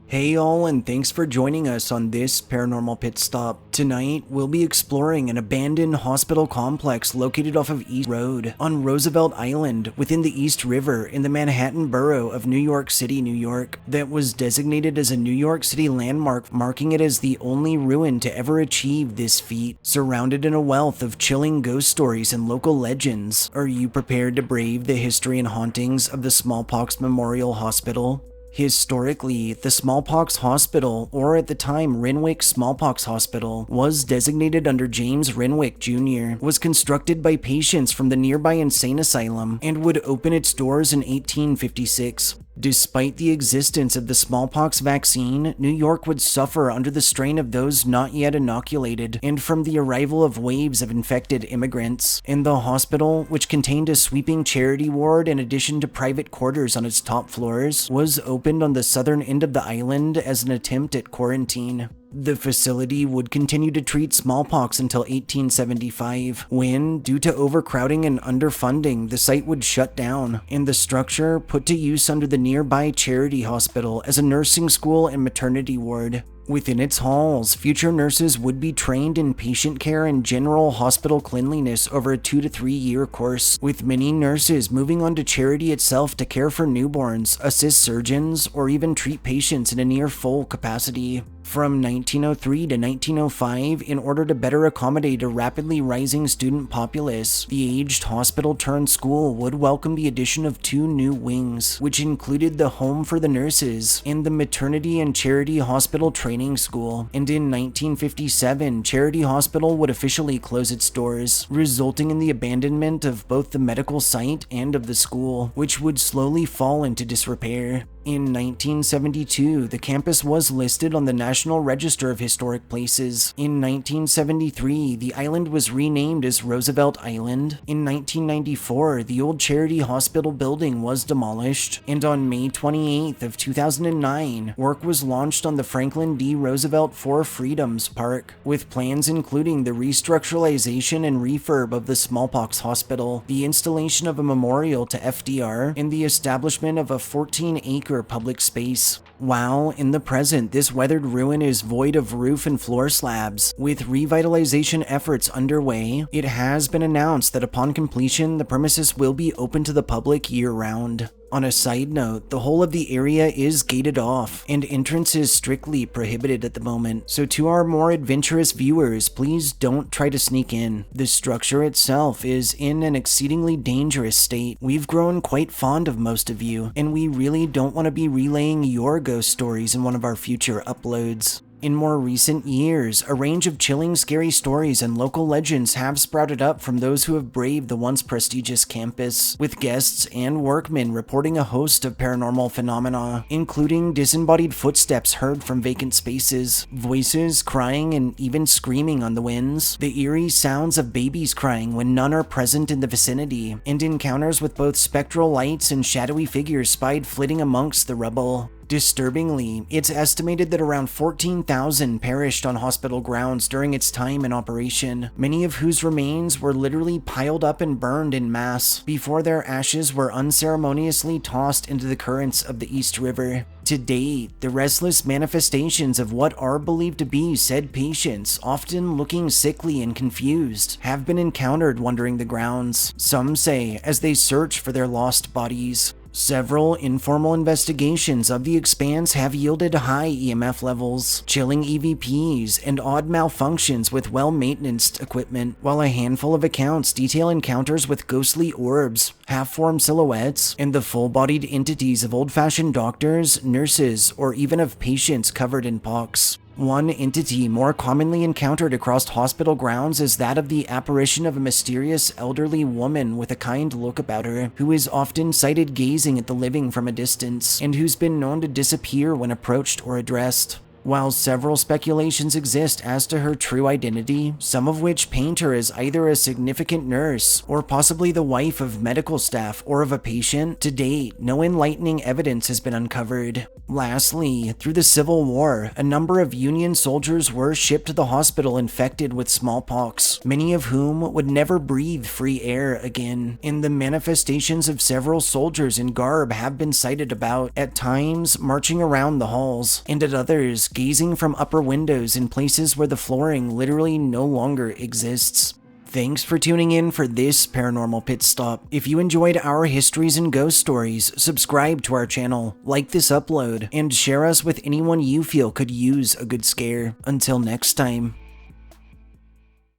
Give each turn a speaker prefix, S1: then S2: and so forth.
S1: Hey all, and thanks for joining us on this Paranormal Pit Stop. Tonight, we'll be exploring an abandoned hospital complex located off of East Road on Roosevelt Island within the East River in the Manhattan borough of New York City, New York, that was designated as a New York City landmark, marking it as the only ruin to ever achieve this feat. Surrounded in a wealth of chilling ghost stories and local legends, are you prepared to brave the history and hauntings of the Smallpox Memorial Hospital? Historically, the Smallpox Hospital, or at the time Renwick Smallpox Hospital, was designated under James Renwick Jr., was constructed by patients from the nearby insane asylum, and would open its doors in 1856. Despite the existence of the smallpox vaccine, New York would suffer under the strain of those not yet inoculated and from the arrival of waves of infected immigrants. And the hospital, which contained a sweeping charity ward in addition to private quarters on its top floors, was opened on the southern end of the island as an attempt at quarantine. The facility would continue to treat smallpox until 1875, when, due to overcrowding and underfunding, the site would shut down, and the structure put to use under the nearby charity hospital as a nursing school and maternity ward. Within its halls, future nurses would be trained in patient care and general hospital cleanliness over a 2 to 3 year course, with many nurses moving on to charity itself to care for newborns, assist surgeons, or even treat patients in a near full capacity. From 1903 to 1905, in order to better accommodate a rapidly rising student populace, the aged hospital-turned-school would welcome the addition of 2 new wings, which included the Home for the Nurses and the Maternity and Charity Hospital Training School. And in 1957, Charity Hospital would officially close its doors, resulting in the abandonment of both the medical site and of the school, which would slowly fall into disrepair. In 1972, the campus was listed on the National Register of Historic Places. In 1973, the island was renamed as Roosevelt Island. In 1994, the old Charity Hospital building was demolished. And on May 28th of 2009, work was launched on the Franklin D. Roosevelt Four Freedoms Park, with plans including the restructuralization and refurb of the Smallpox Hospital, the installation of a memorial to FDR, and the establishment of a 14-acre public space. While in the present, this weathered ruin is void of roof and floor slabs. With revitalization efforts underway, it has been announced that upon completion, the premises will be open to the public year-round. On a side note, the whole of the area is gated off, and entrance is strictly prohibited at the moment, so to our more adventurous viewers, please don't try to sneak in. The structure itself is in an exceedingly dangerous state. We've grown quite fond of most of you, and we really don't want to be relaying your ghost stories in one of our future uploads. In more recent years, a range of chilling, scary stories and local legends have sprouted up from those who have braved the once prestigious campus, with guests and workmen reporting a host of paranormal phenomena, including disembodied footsteps heard from vacant spaces, voices crying and even screaming on the winds, the eerie sounds of babies crying when none are present in the vicinity, and encounters with both spectral lights and shadowy figures spied flitting amongst the rubble. Disturbingly, it's estimated that around 14,000 perished on hospital grounds during its time in operation, many of whose remains were literally piled up and burned in mass before their ashes were unceremoniously tossed into the currents of the East River. To date, the restless manifestations of what are believed to be said patients, often looking sickly and confused, have been encountered wandering the grounds, some say as they search for their lost bodies. Several informal investigations of the expanse have yielded high EMF levels, chilling EVPs, and odd malfunctions with well-maintained equipment, while a handful of accounts detail encounters with ghostly orbs, half-formed silhouettes, and the full-bodied entities of old-fashioned doctors, nurses, or even of patients covered in pox. One entity more commonly encountered across hospital grounds is that of the apparition of a mysterious elderly woman with a kind look about her, who is often sighted gazing at the living from a distance, and who's been known to disappear when approached or addressed. While several speculations exist as to her true identity, some of which paint her as either a significant nurse or possibly the wife of medical staff or of a patient, to date, no enlightening evidence has been uncovered. Lastly, through the Civil War, a number of Union soldiers were shipped to the hospital infected with smallpox, many of whom would never breathe free air again. And the manifestations of several soldiers in garb have been cited about, at times marching around the halls, and at others gazing from upper windows in places where the flooring literally no longer exists. Thanks for tuning in for this Paranormal Pit Stop. If you enjoyed our histories and ghost stories, subscribe to our channel, like this upload, and share us with anyone you feel could use a good scare. Until next time.